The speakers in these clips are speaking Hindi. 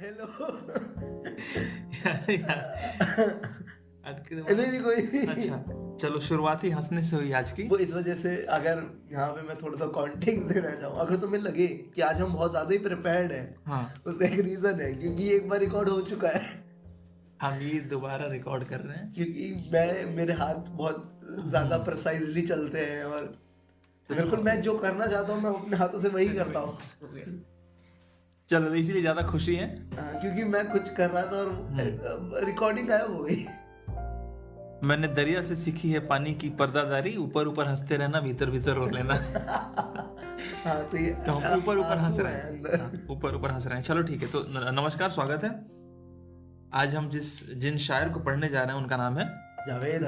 हेलो। नहीं कोई नहीं। अच्छा चलो, शुरुआत ही हंसने से हुई आज की। वो इस वजह से, अगर यहाँ पे मैं थोड़ा सा कॉन्टेक्स्ट देना चाहूँ, अगर तुम्हें लगे कि आज हम बहुत ज्यादा ही प्रिपेयर्ड हैं, हाँ, उसका एक रीजन है क्योंकि एक बार रिकॉर्ड हो चुका है। हम ये दोबारा रिकॉर्ड कर रहे हैं क्योंकि मेरे हाथ बहुत ज्यादा प्रिसाइजली चलते हैं और बिल्कुल मैं जो करना चाहता हूँ मैं अपने हाथों से वही करता हूँ। चलो, इसीलिए ज्यादा खुशी है। क्योंकि मैं कुछ कर रहा था और रिकॉर्डिंग गायब हो गई। मैंने दरिया से सीखी है पानी की पर्दादारी, ऊपर ऊपर हंसते रहना, भीतर भीतर रो लेना। हाँ, तो ये तो हम ऊपर ऊपर हंस रहे अंदर। हैं, ऊपर ऊपर हंस रहे हैं। चलो ठीक है, तो नमस्कार, स्वागत है। आज हम जिन शायर को पढ़ने जा रहे हैं उनका नाम है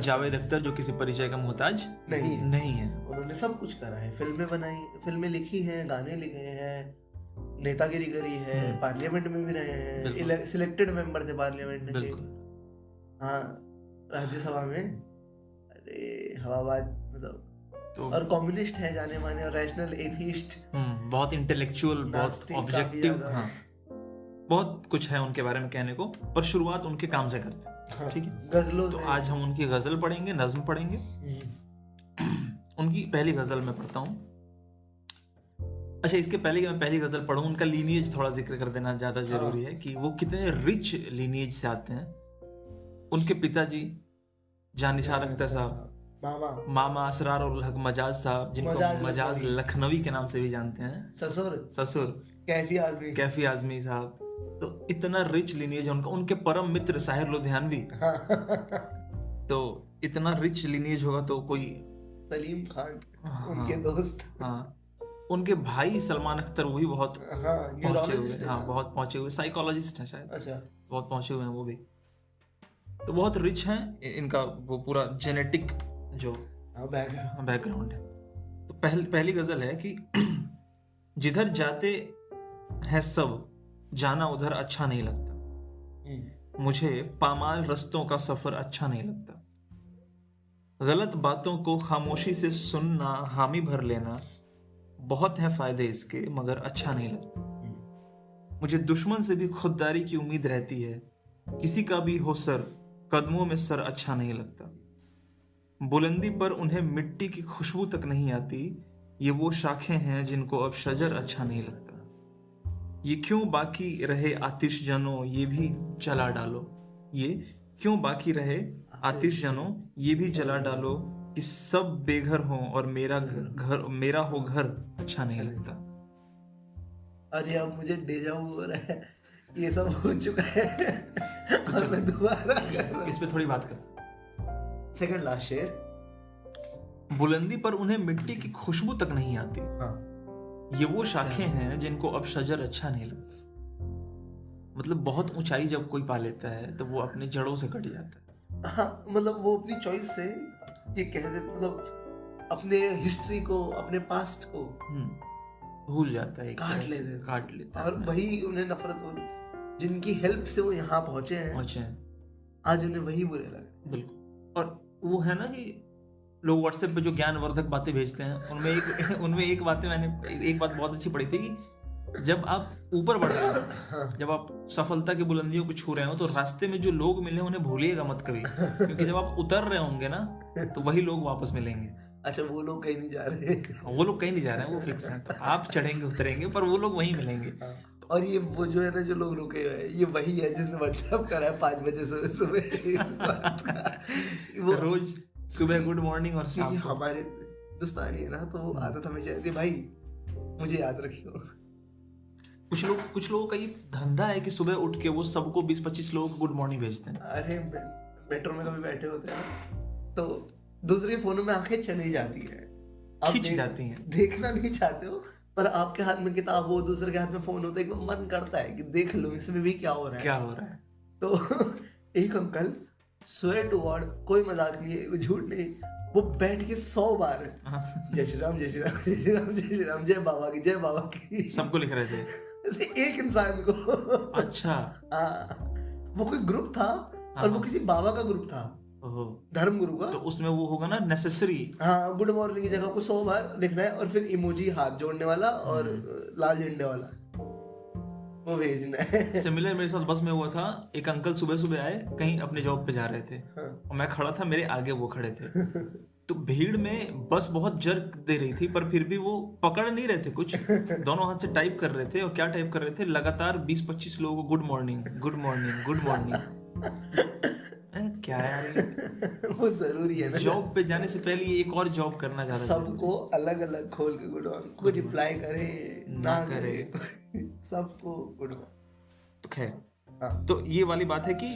जावेद अख्तर, जो किसी परिचय का मोहताज नहीं है। उन्होंने सब कुछ करा है, फिल्में बनाई, फिल्में लिखी हैं, गाने लिखे हैं, नेतागिरी करी है, पार्लियामेंट में भी रहे हैं, सिलेक्टेड मेंबर थे पार्लियामेंट के। हाँ, राज्यसभा में, अरे हवाबाज, मतलब तो, और कम्युनिस्ट है जाने माने, और रैशनल एथीस्ट, बहुत इंटेलेक्चुअल, बहुत ऑब्जेक्टिव। हाँ, बहुत कुछ है उनके बारे में कहने को, पर शुरुआत उनके काम से करते हैं। हाँ, ठीक है, गजलों तो आज हम उनकी गजल पढ़ेंगे, नज्म पढ़ेंगे। उनकी पहली गजल मैं पढ़ता हूँ। अच्छा, इसके पहले कि मैं पहली गजल पढ़ूं, उनका लीनिएज थोड़ा जिक्र कर देना ज्यादा जरूरी है कि वो कितने रिच लीनिएज से आते हैं। उनके पिताजी जानिसार अख्तर साहब, मामा असरार उल हक मजाज साहब, जिनको मजाज लखनवी के नाम से भी जानते हैं, ससुर कैफी आजमी साहब। तो इतना रिच लीनिएज उनका। उनके परम मित्र साहिर लुधियानवी, तो इतना रिच लीनिएज होगा तो कोई सलीम खान, उनके दोस्त। हाँ, उनके भाई सलमान अख्तर, वो भी बहुत पहुंचे हुए। हाँ, बहुत पहुंचे हुए, साइकोलॉजिस्ट हैं शायद। अच्छा, बहुत पहुंचे हुए हैं वो भी, तो बहुत रिच हैं। इनका वो पूरा जेनेटिक जो बैकग्राउंड है। तो पहली गजल है कि जिधर जाते हैं सब, जाना उधर अच्छा नहीं लगता। मुझे पामाल रस्तों का सफर अच्छा नहीं लगता। गलत बातों को खामोशी से सुनना, हामी भर लेना, बहुत है फायदे इसके, मगर अच्छा नहीं लगता। मुझे दुश्मन से भी खुददारी की उम्मीद रहती है, किसी का भी हो सर, कदमों में सर अच्छा नहीं लगता। बुलंदी पर उन्हें मिट्टी की खुशबू तक नहीं आती, ये वो शाखें हैं जिनको अब शजर अच्छा नहीं लगता। ये क्यों बाकी रहे आतिश जनो, ये भी जला डालो। ये क्यों बाकी रहे आतिश जनो, ये भी जला डालो, कि सब बेघर हों और मेरा हो घर अच्छा नहीं लगता। अरे अब मुझे डेजा हो रहा है, ये सब हो चुका है। तो मैं दोबारा इस पे थोड़ी बात कर। सेकंड लास्ट शेर, बुलंदी पर उन्हें मिट्टी की खुशबू तक नहीं आती। हाँ, ये वो शाखें हैं जिनको अब शजर अच्छा नहीं लगता। मतलब बहुत ऊंचाई जब कोई पा लेता है तो वो अपनी जड़ों से कट जाता है। हाँ, मतलब वो अपनी चॉइस से ये कह दे, मतलब अपने हिस्ट्री को, अपने पास्ट को भूल जाता है, काट लेता है, और वही उन्हें नफरत हो, जिनकी हेल्प से वो यहाँ पहुंचे हैं, आज उन्हें वही बुरे लगे। बिल्कुल। और वो है ना कि लोग व्हाट्सएप पे जो ज्ञानवर्धक बातें भेजते हैं, उनमें एक बात बहुत अच्छी पड़ी थी कि जब आप ऊपर बढ़ रहे हो, जब आप सफलता की बुलंदियों को छू रहे हो, तो रास्ते में जो लोग मिले उन्हें भूलिएगा मत कभी, क्योंकि जब आप उतर रहे होंगे ना, तो वही लोग वापस मिलेंगे। अच्छा, वो लोग कहीं नहीं जा रहे, वो फिक्स हैं। तो आप चढ़ेंगे उतरेंगे, पर वो लोग वहीं मिलेंगे। और ये वो जो है ना, जो लोग रुके हुए हैं, ये वही है जिसने व्हाट्सएप करा है 5 बजे सुबह। वो रोज सुबह गुड मॉर्निंग और शाम को। हमारे हिंदुस्तानी है ना, तो वो आदत हमेशा रहती है, भाई मुझे याद रखियो। कुछ लोगों का ये धंधा है कि सुबह उठ के वो सबको 20-25 लोगों को गुड मॉर्निंग भेजते हैं। अरे मेट्रो में कभी बैठे होते हैं तो दूसरे फोनों में आंखें चली जाती है, खींच जाती हैं, देखना नहीं चाहते हो, पर आपके हाथ में किताब हो, दूसरे के हाथ में फोन होता है, एक मन करता है कि देख लो इसमें भी क्या हो रहा है। तो एक अंकल, स्वेयर टू गॉड, कोई मजाक नहीं है, झूठ नहीं, वो बैठ के 100 बार जय श्री राम जय श्री राम जय श्री राम जय श्री राम, जय बाबा की सबको लिख रहे थे, एक इंसान को। अच्छा, वो कोई ग्रुप था, और वो किसी बाबा का ग्रुप था, धर्म गुरु का। तो उसमें वो होगा ना नेसेसरी। हाँ, गुड मॉर्निंग की जगह को 100 बार लिखना है, और फिर इमोजी हाथ जोड़ने वाला और लाल झंडे वाला। वो भेजना है। सिमिलर मेरे साथ बस में हुआ था, एक अंकल सुबह सुबह आए, कहीं अपने जॉब पे जा रहे थे। हाँ। और मैं खड़ा था, मेरे आगे वो खड़े थे। तो भीड़ में बस बहुत जर्क दे रही थी, पर फिर भी वो पकड़ नहीं रहे थे कुछ, दोनों हाथ से टाइप कर रहे थे। और क्या टाइप कर रहे थे, लगातार 20-25 लोगों को good morning good morning good morning. क्या यार, वो जरूरी है ना, जॉब पे जाने से पहले एक और जॉब करना चाह रहा है। सबको अलग अलग खोल के गुड मॉर्निंग, कोई रिप्लाई करे ना करे, सबको गुड मॉर्निंग। तो खैर, तो ये वाली बात है कि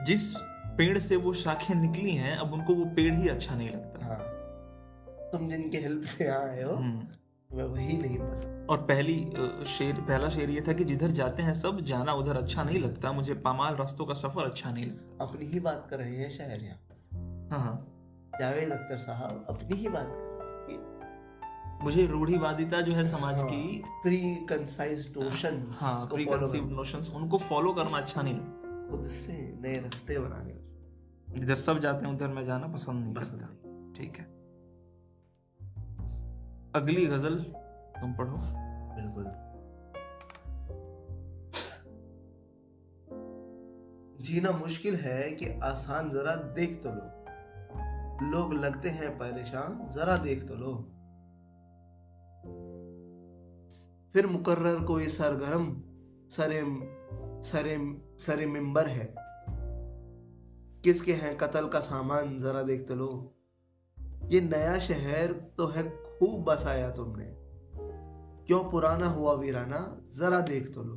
जिस पेड़ से वो शाखें निकली हैं, अब उनको वो पेड़ ही अच्छा नहीं लगता। हाँ, तुम जिनके हेल्प से आए हो मैं वही नहीं पसंद। और पहला शेर ये था कि जिधर जाते हैं सब, जाना उधर अच्छा नहीं लगता, मुझे पामाल रास्तों का सफर अच्छा नहीं लगता। अपनी ही बात कर रहे हैं शायर यहाँ। हाँ, जावेद अख्तर साहब अपनी ही बात कर रहे हैं। मुझे रूढ़िवादिता जो है समाज की, pre concised notions, preconceived notions, उनको फॉलो करना अच्छा नहीं लगता। खुद से नए रास्ते बनाने, जिधर सब जाते हैं उधर मैं जाना पसंद नहीं करता। ठीक है, अगली गजल तुम पढ़ो। बिल्कुल। जीना मुश्किल है कि आसान, जरा देख तो लो, लोग लगते हैं परेशान, जरा देख तो लो। फिर मुकर्रर कोई सरगर्म, सरे मिंबर है, किसके हैं कत्ल का सामान, जरा देख तो लो। ये नया शहर तो है खूब बसाया तुमने, क्यों पुराना हुआ वीराना, जरा देख तो लो।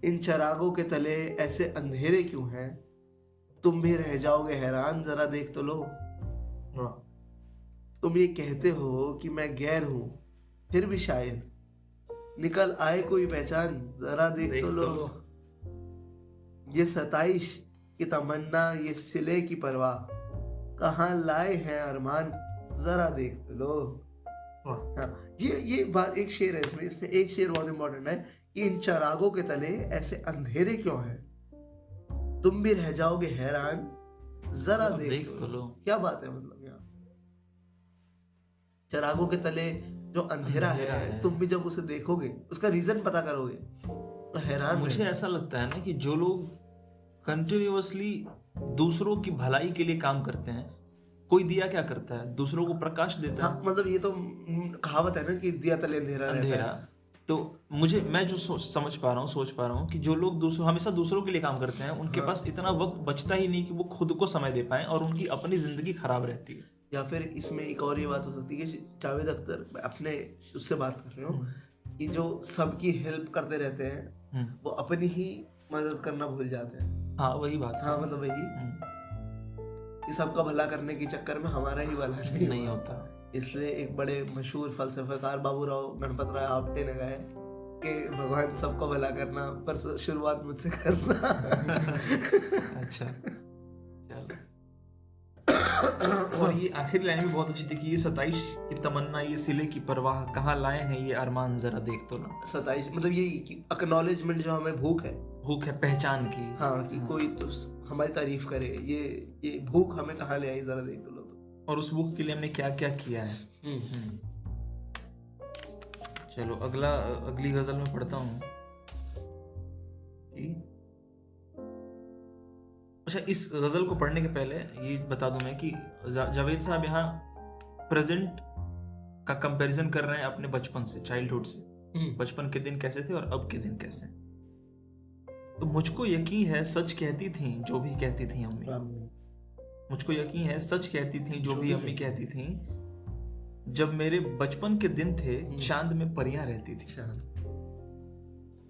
इन चरागों के तले ऐसे अंधेरे क्यों हैं, तुम भी रह जाओगे हैरान, जरा देख तो लो। तुम ये कहते हो कि मैं गैर हूं, फिर भी शायद निकल आए कोई पहचान, जरा देख तो लो। ये सताइश की तमन्ना, ये सिले की परवाह, कहाँ लाए हैं अरमान, जरा देख तो लो। हाँ, ये बात, एक शेर है इसमें एक शेर बहुत इंपॉर्टेंट है कि इन चरागों के तले ऐसे अंधेरे क्यों हैं, तुम भी रह जाओगे हैरान, जरा देख तो लो। क्या बात है, मतलब यहाँ चरागों के तले जो अंधेरा है, तुम भी जब उसे देखोगे, उसका रीजन पता करोगे तो हैरान। मुझे ऐसा लगता है ना कि जो लोग कंटिन्यूअसली दूसरों की भलाई के लिए काम करते हैं, कोई दिया क्या करता है, दूसरों को प्रकाश देता है। हाँ, मतलब ये तो कहावत है ना कि दिया तले अंधेरा। तो मैं जो सोच पा रहा हूँ कि जो लोग हमेशा दूसरों के लिए काम करते हैं, उनके पास इतना वक्त बचता ही नहीं कि वो खुद को समय दे पाए, और उनकी अपनी जिंदगी खराब रहती है। या फिर इसमें एक और ये बात हो सकती है कि जावेद अख्तर, अपने उससे बात कर रहे हो कि जो सबकी हेल्प करते रहते हैं, वो अपनी ही मदद करना भूल जाते हैं। हाँ, वही बात। हाँ, मतलब वही कि सबका भला करने के चक्कर में हमारा ही भला नहीं होता। इसलिए एक बड़े मशहूर फलसफाकार बाबूराव गणपत राय आप्टे ने कहा कि भगवान सबका भला करना, पर शुरुआत मुझसे करना। अच्छा, और ये आखिरी लाइन भी बहुत अच्छी थी कि ये सताइश की तमन्ना, ये सिले की परवाह, कहाँ लाए हैं ये अरमान, जरा देख तो लो। सताइश मतलब ये कि एक्नॉलेजमेंट, जो हमें भूख है पहचान की। हाँ, कि कोई तो हमारी तारीफ करे, ये भूख हमें कहाँ ले आई, जरा देख तो लो। और उस भूख के लिए हमने क्या क्या किया है। चलो अगली गजल में पढ़ता हूँ। अच्छा, इस गजल को पढ़ने के पहले ये बता दूं मैं कि जावेद साहब यहाँ प्रेजेंट का कंपैरिजन कर रहे हैं अपने बचपन से, चाइल्डहुड से। बचपन के दिन कैसे थे और अब के दिन कैसे। तो मुझको यकीन है सच कहती थी जो भी कहती थी अम्मी, मुझको यकीन है सच कहती थी जो भी अम्मी कहती थी। जब मेरे बचपन के दिन थे, चांद में परियां रहती थी।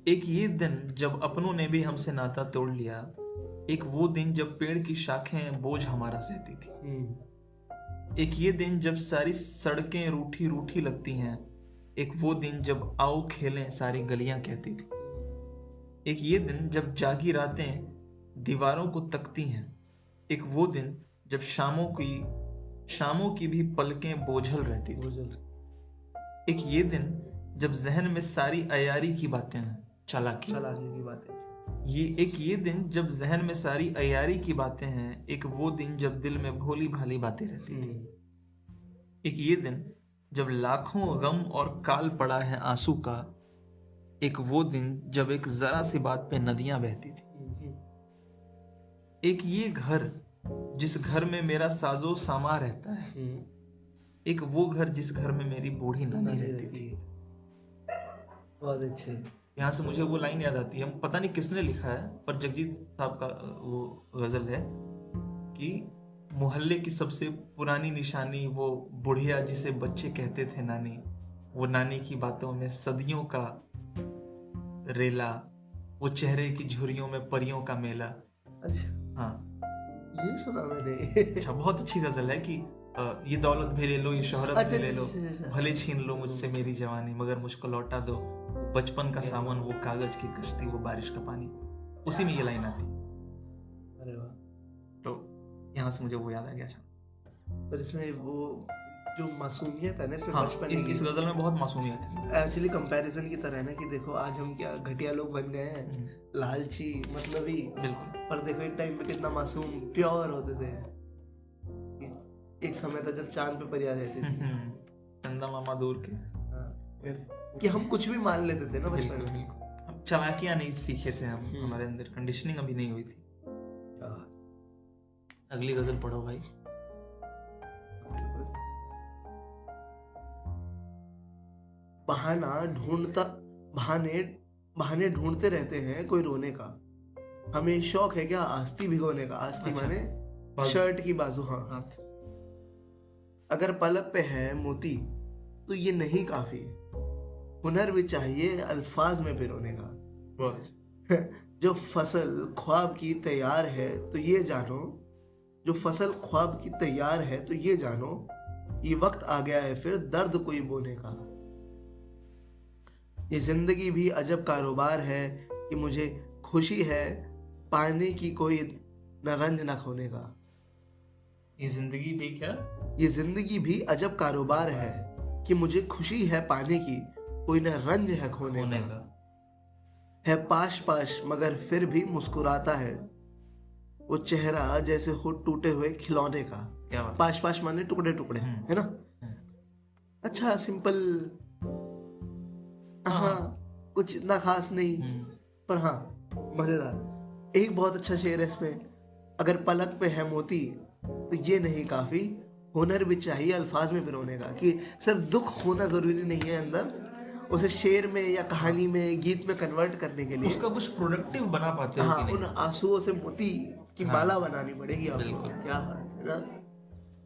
एक ये दिन जब अपनों ने भी हमसे नाता तोड़ लिया, एक वो दिन जब पेड़ की शाखें बोझ हमारा सहती थी। एक ये दिन जब सारी सड़कें रूठी रूठी लगती हैं, एक वो दिन जब आओ खेलें सारी गलियां कहती थी। एक ये दिन जब जागी रातें दीवारों को तकती हैं, एक वो दिन जब शामों की भी पलकें बोझल रहती थी। एक ये दिन जब जहन में सारी अयारी की बातें हैं, चालाकी की बातें। ये दिन जब जहन में सारी अयारी की बातें हैं, एक वो दिन जब दिल में भोली भाली बातें रहती थी। एक ये दिन जब लाखों गम और काल पड़ा है आंसू का, एक वो दिन जब एक जरा सी बात पे नदियां बहती थी, एक ये घर जिस घर में मेरा साजो सामा रहता है, एक वो घर जिस घर में मेरी बूढ़ी नानी रहती थी। बहुत अच्छे। यहाँ से मुझे वो लाइन याद आती है, पता नहीं किसने लिखा है, पर जगजीत साहब का वो गजल है कि मोहल्ले की सबसे पुरानी निशानी वो बुढ़िया जिसे बच्चे कहते थे नानी, वो नानी की बातों में सदियों का रेला, वो चेहरे की झुर्रियों में परियों का मेला। अच्छा, हाँ ये सुना मैंने। अच्छा, बहुत अच्छी गजल है कि ये दौलत भी ले लो, ये शोहरत भी ले लो, भले छीन लो मुझसे मेरी जवानी, मगर मुझको लौटा दो बचपन का सामान, वो कागज की कश्ती, वो बारिश का पानी। उसी में ये लाइन आती। अरे वाह। तो यहाँ से मुझे वो याद आ गया। पर इसमें वो जो मासूमियत है ना, इसमें हाँ, बचपन इस गजल में बहुत मासूमियत है। एक्चुअली कंपैरिजन की तरह है ना कि देखो आज हम क्या घटिया लोग बन गए हैं, लालची, मतलबी। बिल्कुल। पर देखो एक टाइम में कितना मासूम प्योर होते थे। एक समय था जब चांद पे परियां रहती थी, चंदा मामा दूर के, कि हम कुछ भी मान लेते थे ना बचपन में। हम चालाकियां नहीं सीखे थे, हम हमारे अंदर कंडीशनिंग अभी नहीं हुई थी। अगली गजल पढ़ो भाई। बहाने ढूंढते रहते हैं कोई रोने का, हमें शौक है क्या आस्ती भिगोने का। आस्ती माने शर्ट की बाजू। हाँ, अगर पलक पे है मोती तो ये नहीं काफी, हुनर भी चाहिए अल्फाज में पिरोने का। जो फसल ख्वाब की तैयार है तो ये जानो, जो फसल ख्वाब की तैयार है तो ये जानो, ये वक्त आ गया है फिर दर्द कोई बोने का। ये जिंदगी भी अजब कारोबार है कि मुझे खुशी है पाने की कोई न रंज न खोने का। ये जिंदगी भी क्या? ये जिंदगी भी अजब कारोबार है कि मुझे खुशी है पाने की कोई न रंज है खोने का। है पाश पाश मगर फिर भी मुस्कुराता है, वो चेहरा जैसे हो टूटे हुए खिलौने का। पाश पाश माने टुकड़े टुकड़े, है ना। अच्छा, सिंपल। हाँ, कुछ इतना खास नहीं, पर हाँ मजेदार। एक बहुत अच्छा शेर है इसमें, अगर पलक पे है मोती तो ये नहीं काफी, हुनर भी चाहिए अल्फाज में पिरोने का। कि सिर्फ दुख होना जरूरी नहीं है अंदर, उसे शेर में या कहानी में, गीत में कन्वर्ट करने के लिए उसका कुछ प्रोडक्टिव बना पाते हो। हाँ, उन आंसुओं से मोती की माला बनानी पड़ेगी आपको। क्या है ना।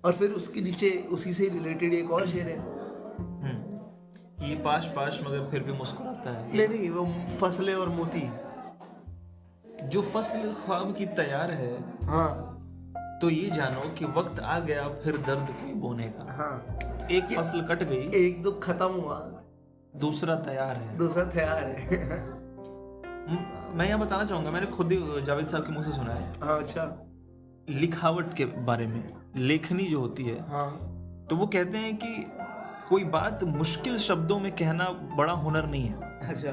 और फिर उसके नीचे उसी से रिलेटेड एक और शेर है, ये पाश पाश मगर फिर भी मुस्कुराता है। नहीं, वो फसलें और मोती। जो फसल ख्वाब की तैयार है, हाँ, तो ये जानो कि वक्त आ गया फिर दर्द कोई बोने का। हाँ, एक फसल कट गई, एक दुख खत्म हुआ, दूसरा तैयार है। मैं यहाँ बताना चाहूंगा, मैंने खुद ही जावेद साहब के मुंह से सुना है। हाँ, अच्छा। लिखावट के बारे में, लेखनी जो होती है, हाँ, तो वो कहते हैं कि कोई बात मुश्किल शब्दों में कहना बड़ा हुनर नहीं है। अच्छा।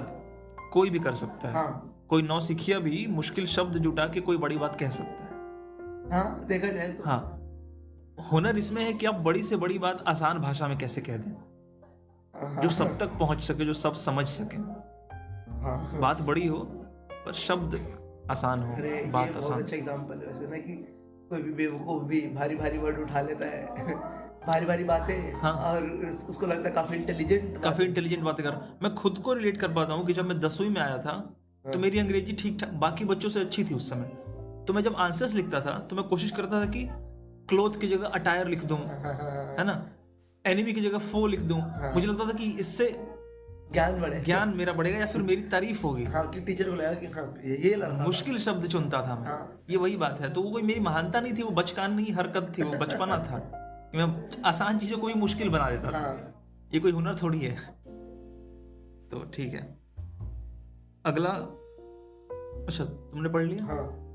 कोई भी कर सकता है। हाँ। कोई नौसिखिया भी मुश्किल शब्द जुटा के कोई बड़ी बात कह सकता है। हाँ, देखा जाए तो। हाँ, हुनर इसमें है कि आप बड़ी से बड़ी बात आसान भाषा में कैसे कह दें, जो सब तक पहुंच सके, जो सब समझ सके। हाँ, बात बड़ी हो पर शब्द आसान हो। बात आसान। बहुत अच्छा एग्जांपल है वैसे ना, कि कोई भी बेवकूफ भी भारी भारी वर्ड उठा लेता है, भारी भारी बातें। हाँ। और उसको लगता है काफी इंटेलिजेंट बातें कर। मैं खुद को रिलेट कर पाता हूँ कि जब मैं 10वीं में आया था, तो मेरी अंग्रेजी ठीक ठाक बाकी बच्चों से अच्छी थी उस समय। तो मैं जब आंसर्स लिखता था तो मैं कोशिश करता था कि क्लोथ की जगह अटायर लिख दूं, है ना, एनिमी की जगह फो लिख दूं। मुझे लगता था कि इससे ज्ञान मेरा बढ़ेगा या फिर मेरी तारीफ होगी। हाँ, कि टीचर को लगा कि हाँ, ये लड़का मुश्किल शब्द चुनता था मैं। हाँ। ये वही बात है। तो वो कोई मेरी महानता नहीं थी, वो बचकान नहीं, हरकत थी, वो बचपना था कि मैं आसान चीजों को भी मुश्किल बना देता था। ये कोई हुनर थोड़ी है। तो ठीक है, अगला। अच्छा, तुमने पढ़ लिया? हाँ।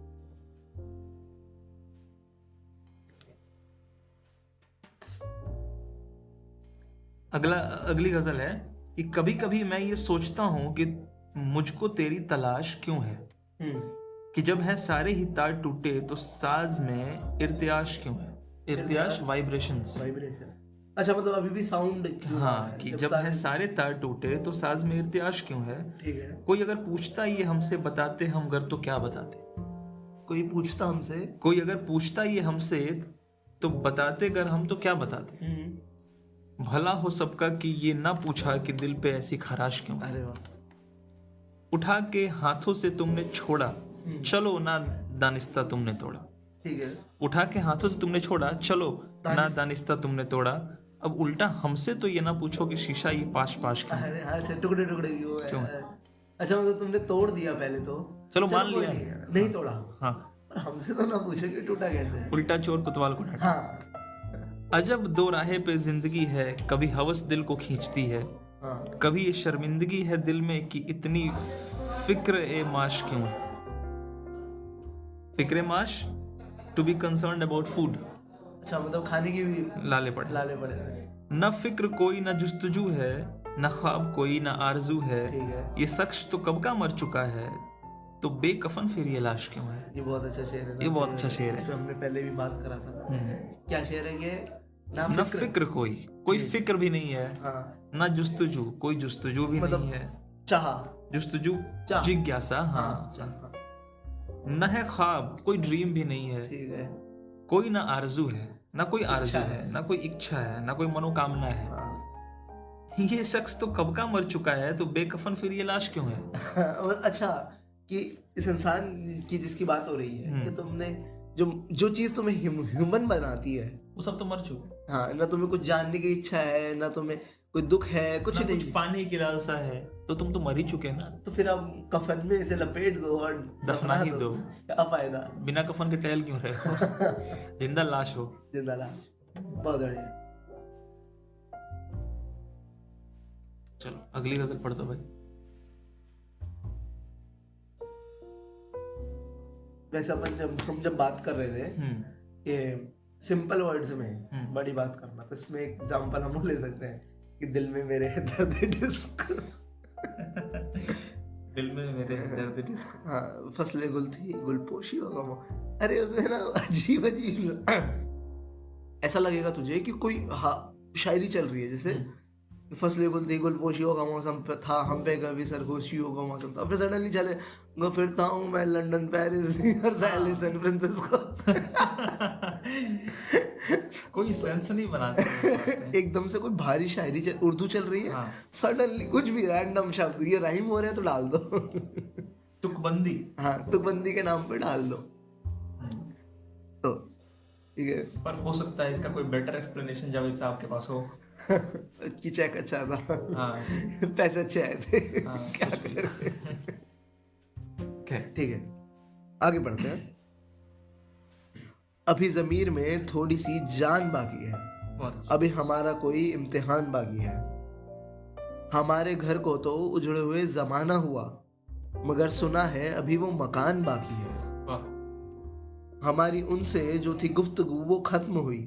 अगली गजल है कि कभी कभी मैं ये सोचता हूं कि मुझको तेरी तलाश क्यों है, कि जब है सारे ही तार टूटे तो साज में इर्तियाश क्यों है। इर्तियाश वाइब्रेशंस। अच्छा, मतलब अभी भी साउंड हाँ, कि जब है सारे तार टूटे तो साज में इर्तियाश क्यों है। ठीक है। कोई अगर पूछता ये हमसे बताते हम घर तो क्या बताते। कोई अगर पूछता ये हमसे तो बताते घर हम तो क्या बताते। भला हो सबका कि ये ना पूछा कि दिल पे ऐसी खराश क्यों। अरे वाह। उठा के हाथों से तुमने छोड़ा, चलो ना दानिस्ता तुमने तोड़ा। ठीक है। उठा के हाथों से तुमने छोड़ा, चलो ना दानिस्ता तुमने तोड़ा। अब उल्टा हमसे तो ये ना पूछो कि शीशा ये पाश पाश क्यों। अरे अच्छा, टुकड़े टुकड़े क्यों। अच्छा, मतलब तुमने तोड़ दिया पहले तो, चलो मान लिया, नहीं तोड़ा। हाँ, पर हमसे तो ना पूछो कि टूटा कैसे। उल्टा चोर कोतवाल को डांटा। हाँ। अजब दो राहे पे जिंदगी है, कभी हवस दिल को खींचती है, कभी ये शर्मिंदगी है दिल में कि इतनी फिक्र ए माश क्यों है। फिक्र माश, to be concerned about food. अच्छा, मतलब खाने की भी लाले पड़े। न फिक्र कोई न जुस्तजू है, न ख्वाब कोई न आरजू है, ये शख्स तो कब का मर चुका है, तो बेकफन फिर ये लाश क्यों है। ये बहुत अच्छा शेर है। ये बहुत अच्छा शेर है। इसमें हमने पहले भी बात करा था। क्या शेर है ये? न फिक्र कोई फिक्र भी नहीं है। हाँ। न जुस्तजू, कोई जुस्तजू भी मतलब नहीं है। चाह, जुस्तजू, जिज्ञासा। हाँ। न है ख्वाब, कोई ड्रीम भी नहीं है। ठीक है। कोई ना आरजू है, ना कोई आरजू है, ना कोई इच्छा है, ना कोई मनोकामना है। ये शख्स तो कब का मर चुका है, तो बेकफन फिर ये लाश क्यों है। अच्छा, कि इस इंसान की जिसकी बात हो रही है कि तुमने जो चीज तुम्हें ह्यूमन बनाती है वो सब तो मर चुके। हाँ, ना तुम्हें कुछ जानने की इच्छा है, ना तुम्हें कोई दुख है, कुछ नहीं, कुछ पाने की लालसा है, तो तुम तो मर ही चुके ना। तो फिर अब कफन में इसे लपेट दो और दफना ही दो। क्या फायदा, बिना कफन के टहल क्यों रहे हो। जिंदा लाश हो। जिंदा लाश। बहुत बढ़िया। चलो अगली गजल पढ़ दो भाई। वैसे अपन जब बात कर रहे थे कि सिंपल वर्ड्स में बड़ी बात करना, तो इसमें एक एग्जांपल हम ले सकते हैं कि दिल में मेरे है दर्द डिस्क। दिल में मेरे है दर्द डिस्क। हाँ, फसले गुल थी गुलपोशी होगा। अरे उसमें ना अजीब ऐसा लगेगा तुझे कि कोई शायरी चल रही है, जैसे फसलें गुल थी गुलपोशियों का मौसम था, हम पे कभी सरगोशियों का मौसम था, फिर सडनली चले फिरता हूँ मैं लंदन पेरिस सैन फ्रांसिस्को। कोई सेंस नहीं बनाते। एकदम से कोई भारी शायरी उर्दू चल रही है, सडनली कुछ भी रैंडम शब्द, ये राइम हो रहे हैं तो डाल दो। तुकबंदी। हाँ, तुकबंदी के नाम पे डाल दो। तो ठीक है, पर हो सकता है इसका कोई बेटर एक्सप्लेनेशन जावेद साहब के पास हो। कि चेक अच्छा था, पैसे अच्छे आए थे, क्या करें। ठीक है, आगे बढ़ते हैं। अभी ज़मीर में थोड़ी सी जान बाकी है, अभी हमारा कोई इम्तिहान बाकी है। हमारे घर को तो उजड़े हुए जमाना हुआ, मगर सुना है अभी वो मकान बाकी है। हमारी उनसे जो थी गुफ्तगू वो खत्म हुई,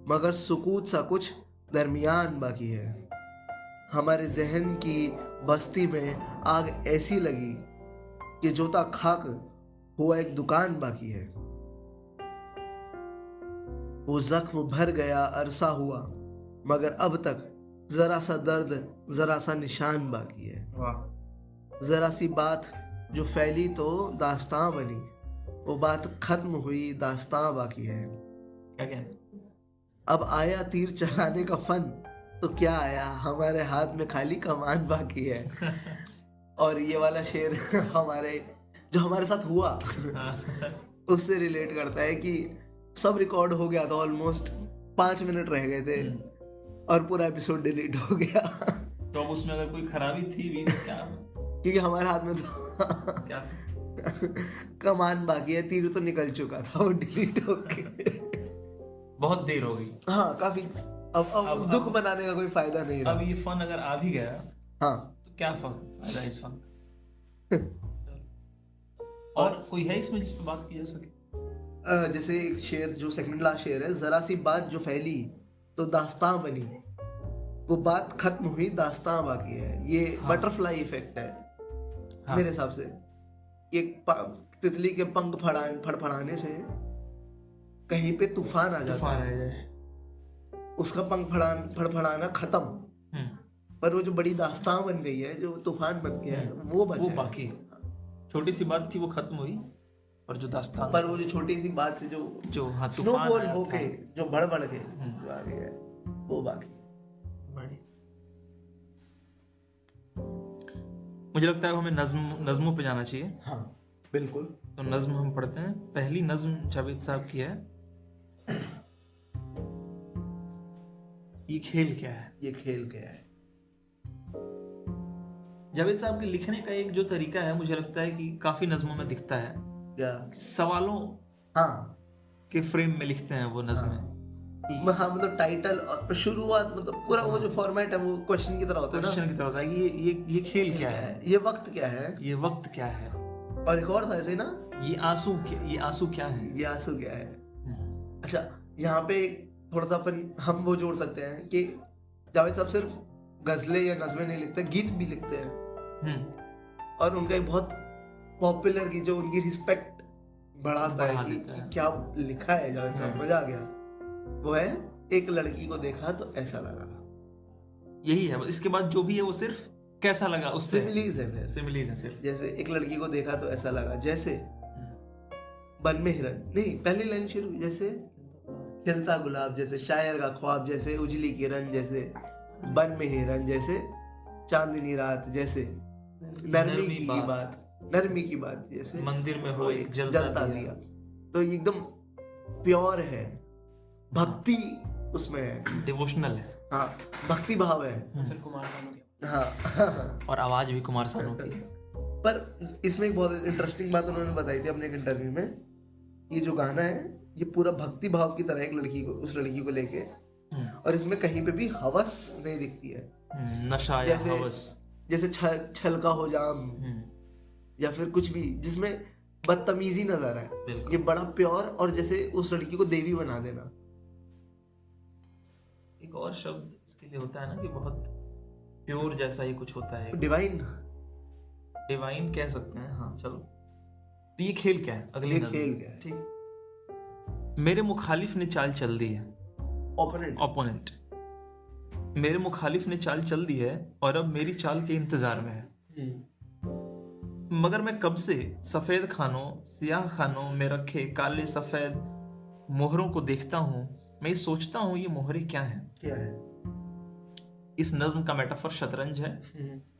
मगर सुकूत सा कुछ दरमियान बाकी है। हमारे जहन की बस्ती में आग ऐसी लगी कि जोता खाक हुआ एक दुकान बाकी है। वो जख्म भर गया अरसा हुआ, मगर अब तक जरा सा दर्द जरा सा निशान बाकी है। जरा सी बात जो फैली तो दास्तां बनी, वो बात खत्म हुई दास्तां बाकी है। क्या? अब आया तीर चलाने का फन, तो क्या आया हमारे हाथ में खाली कमान बाकी है। और ये वाला शेर जो हमारे साथ हुआ उससे रिलेट करता है कि सब रिकॉर्ड हो गया था, ऑलमोस्ट 5 मिनट रह गए थे और पूरा एपिसोड डिलीट हो गया। तो अब उसमें अगर कोई खराबी थी भी तो क्या? क्योंकि हमारे हाथ में तो क्या कमान बाकी है, तीर तो निकल चुका था, वो डिलीट हो गया। बहुत देर हो गई। हाँ, काफी। अब दुख बनाने का कोई फायदा नहीं रहा। अब ये फन अगर आ भी गया, हाँ, तो क्या फायदा इस फन और कोई है इसमें जिस पे बात की जा सके? जैसे एक शेर, जो सेकंड लास्ट शेर है, जरा सी बात जो फैली तो दास्तां बनी, वो बात खत्म हुई दास्तां बाकी है। ये बटरफ्लाई इफेक्ट है मेरे हिसाब से। ये तितली के पंख फड़फड़ाने से कहीं पे तूफान आ जाता है। उसका पंख फड़फड़ाना खत्म, पर वो जो बड़ी दास्तान बन गई है, जो तूफान बन गया है, वो बचा, वो बाकी छोटी सी बात थी वो खत्म हुई, और जो दास्तान, पर वो जो छोटी सी बात से जो स्नोबॉल होके जो बढ़ के जो आ गया है, वो बाकी बड़ी। मुझे लगता है हमें नज़्मों पे जाना चाहिए। हाँ बिल्कुल। तो नज़्म हम पढ़ते हैं। पहली नज़्म जावेद साहब की है, ये खेल क्या है। ये खेल क्या है। जावेद साहब के लिखने का एक जो तरीका है, मुझे लगता है कि काफी नज़्मों में दिखता है। सवालों के फ्रेम में लिखते हैं वो नज़्में। हाँ मतलब टाइटल और शुरुआत, मतलब पूरा वो जो फॉर्मेट है वो क्वेश्चन की तरह होता है, क्वेश्चन की तरह होता है। ये खेल क्या है, ये वक्त क्या है, ये वक्त क्या है। और एक और था ऐसे ना, ये आंसू क्या है, ये आंसू क्या है। अच्छा, यहाँ पे थोड़ा सा हम वो जोड़ सकते हैं कि जावेद साहब सिर्फ गजलें या नज़्में नहीं लिखते, गीत भी लिखते हैं। और उनका एक बहुत पॉपुलर की जो उनकी रिस्पेक्ट बढ़ाता है कि क्या लिखा है जावेद साहब, मजा आ गया। वो है एक लड़की को देखा तो ऐसा लगा, यही है। इसके बाद जो भी है वो सिर्फ कैसा लगा, उससे सिमिलीज है सिर्फ। जैसे एक लड़की को देखा तो ऐसा लगा, जैसे बन में हिरन, नहीं पहली लाइन शुरू, जैसे खिलता गुलाब, जैसे शायर का ख्वाब, जैसे उजली किरण, जैसे बन में हिरन, जैसे चांदनी रात, जैसे नरमी की बात, जैसे मंदिर में हो एक जलता दिया। तो एकदम प्योर है, भक्ति उसमें है, डिवोशनल है। हाँ, भक्ति भाव है। फिर कुमार सानू की, हाँ और आवाज भी कुमार सानू की। पर इसमें एक बहुत इंटरेस्टिंग बात उन्होंने बताई थी अपने एक इंटरव्यू में, ये जो गाना है ये पूरा भक्ति भाव की तरह एक लड़की को, उस लड़की को लेके, और इसमें कहीं पे भी हवस नहीं दिखती है, नशा या हवस, जैसे छल का हो जाम या फिर कुछ भी जिसमें बदतमीजी नजर है। ये बड़ा प्योर, और जैसे उस लड़की को देवी बना देना। एक और शब्द इसके लिए होता है ना कि बहुत प्योर जैसा ही कुछ होता है, डिवाइन कह सकते हैं। हाँ चलो, तो ये खेल क्या है, अगली खेल क्या है। ठीक। मेरे मुखालिफ ने चाल चल दी है, ओपोनेंट मेरे मुखालिफ ने चाल चल दी है और अब मेरी चाल के इंतजार में है। मगर मैं कब से सफेद खानों सियाह खानों में रखे काले सफेद मोहरों को देखता हूँ। मैं सोचता हूँ ये मोहरे क्या है। इस नज्म का मेटाफर शतरंज है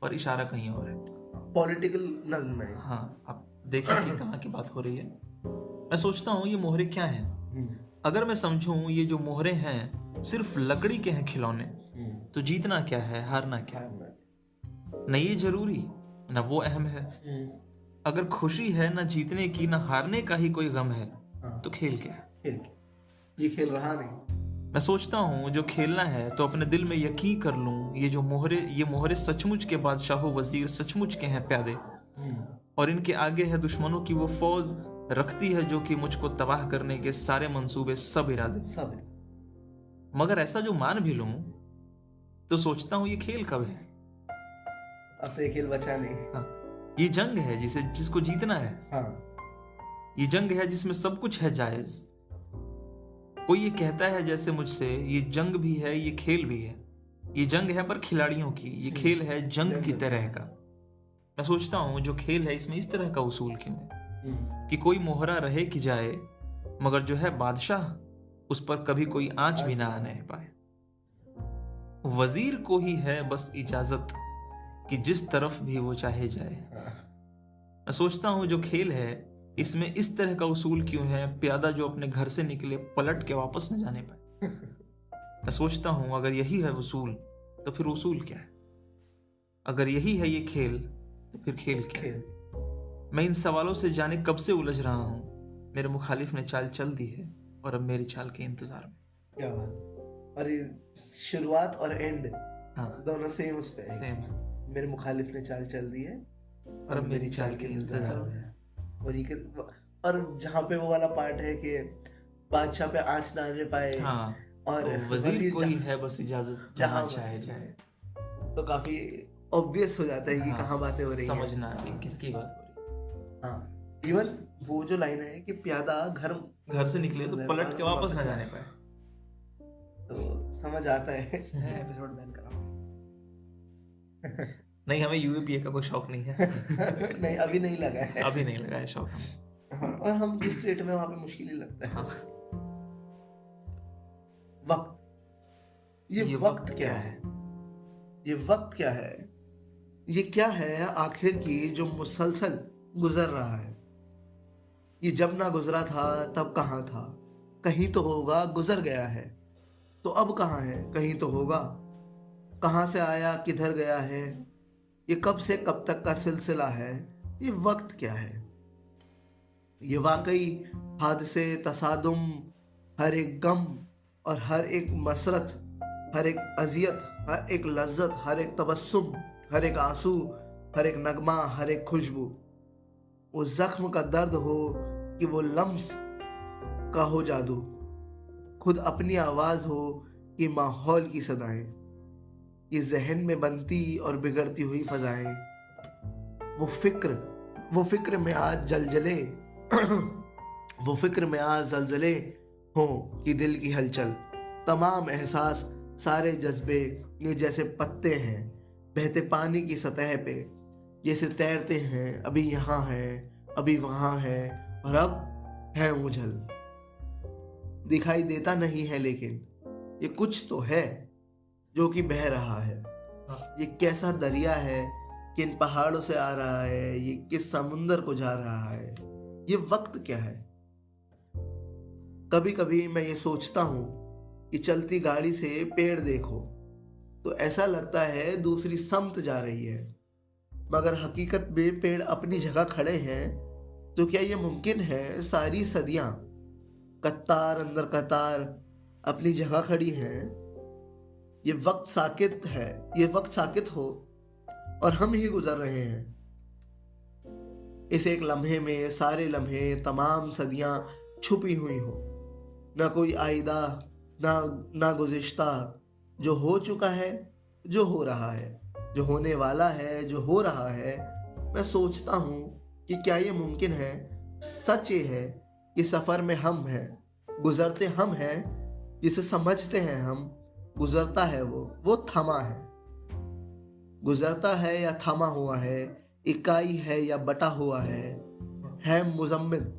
और इशारा कहीं और है, पॉलिटिकल नज्म है। हाँ, आप देखिए कि कहाँ की बात हो रही है। मैं सोचता हूँ ये मोहरे क्या हैं। अगर मैं समझूं ये जो मोहरे हैं सिर्फ लकड़ी के हैं खिलौने, तो जीतना क्या है, हारना क्या है। न ये जरूरी न वो अहम है। अगर खुशी है न जीतने की न हारने का ही कोई गम है, तो खेल क्या है। ये खेल रहा नहीं। मैं सोचता हूँ जो खेलना है तो अपने दिल में यकीन कर लूं, ये मोहरे सचमुच के बादशाहो वजीर सचमुच के हैं प्यादे, और इनके आगे है दुश्मनों की वो फौज रखती है जो कि मुझको तबाह करने के सारे मंसूबे सब इरादे। मगर ऐसा जो मान भी लूं तो सोचता हूँ ये खेल कब है। अब तो ये खेल बचा नहीं। हाँ, ये जंग है जिसको जीतना है। हाँ, ये जंग है जिसमें सब कुछ है जायज। कोई ये कहता है जैसे मुझसे ये जंग भी है ये खेल भी है। ये जंग है पर खिलाड़ियों की, ये खेल है जंग की तरह का। मैं सोचता हूँ जो खेल है इसमें इस तरह का उसूल क्यों है कि कोई मोहरा रहे कि जाए, मगर जो है बादशाह उस पर कभी कोई आंच भी ना आने पाए। वजीर को ही है बस इजाजत कि जिस तरफ भी वो चाहे जाए। मैं सोचता हूँ जो खेल है इसमें इस तरह का उसूल क्यों है, प्यादा जो अपने घर से निकले पलट के वापस न जाने पाए। मैं सोचता हूँ अगर यही है उसूल तो फिर उसूल क्या है। अगर यही है ये खेल तो फिर खेल क्या है। मैं इन सवालों से जाने कब से उलझ रहा हूँ। मेरे मुखालिफ ने चाल चल दी है और अब मेरी चाल के इंतजार में। क्या बात। और शुरुआत और एंड दोनों सेम उस पे है। मेरे मुखालिफ ने चाल चल दी है और अब मेरी चाल के इंतजार में। और जहाँ पे वो वाला पार्ट है कि बादशाह पे आंच ना आने पाए, और वजीर को ही है बस इजाजत जहाँ चाहे जाए, तो काफी ऑब्वियस हो जाता है कि कहाँ बातें हो रही हैं, समझना कि किसकी बात हो रही है। हाँ, इवन वो जो लाइन है कि प्यादा घर से निकले तो पलट के वापस ना जाने पाए, तो समझ आता है। एपिसोड बैन कराओ। नहीं, हमें यूएपीए का कोई शौक नहीं है। नहीं, अभी नहीं लगा है। अभी नहीं लगा है शौक हमें। हाँ, और हम जिस स्टेट में वहां पे मुश्किल ही लगता है। वक्त, ये वक्त क्या है? ये वक्त क्या है? ये क्या है आखिर की जो मुसलसल गुजर रहा है? ये जब ना गुजरा था तब कहाँ था? कहीं तो होगा गुजर गया है, तो अब कहाँ है? कहीं तो होगा। कहाँ से आया किधर गया है? ये कब से कब तक का सिलसिला है? ये वक्त क्या है? ये वाकई हादसे, तसादुम, हर एक गम और हर एक मसरत, हर एक अजियत, हर एक लज्जत, हर एक तबस्सुम, हर एक आंसू, हर एक नगमा, हर एक खुशबू, वो जख्म का दर्द हो कि वो लम्स का हो जादू, खुद अपनी आवाज हो कि माहौल की सदाएं, ये जहन में बनती और बिगड़ती हुई फजाएं, वो फिक्र में आज जलजले वो फिक्र में आज जलजले हो कि दिल की हलचल, तमाम एहसास, सारे जज्बे ये जैसे पत्ते हैं बहते पानी की सतह पे, जैसे तैरते हैं, अभी यहाँ है, अभी वहाँ है और अब है उछल। दिखाई देता नहीं है लेकिन ये कुछ तो है जो कि बह रहा है। ये कैसा दरिया है, किन पहाड़ों से आ रहा है, ये किस समुंदर को जा रहा है? ये वक्त क्या है? कभी कभी मैं ये सोचता हूँ कि चलती गाड़ी से पेड़ देखो तो ऐसा लगता है दूसरी समत जा रही है, मगर हकीकत में पेड़ अपनी जगह खड़े हैं। तो क्या ये मुमकिन है सारी सदियां कतार अंदर कतार अपनी जगह खड़ी हैं? ये वक्त साकित है, ये वक्त साकित हो और हम ही गुजर रहे हैं। इस एक लम्हे में सारे लम्हे, तमाम सदियां छुपी हुई हो, ना कोई आइदा ना गुज़िश्ता, जो हो चुका है, जो हो रहा है, जो होने वाला है, जो हो रहा है। मैं सोचता हूँ कि क्या ये मुमकिन है? सच ये है कि सफ़र में हम हैं, गुजरते हम हैं, जिसे समझते हैं हम, गुजरता है वो थमा है। गुजरता है या थमा हुआ है, इकाई है या बटा हुआ है मुजम्मिल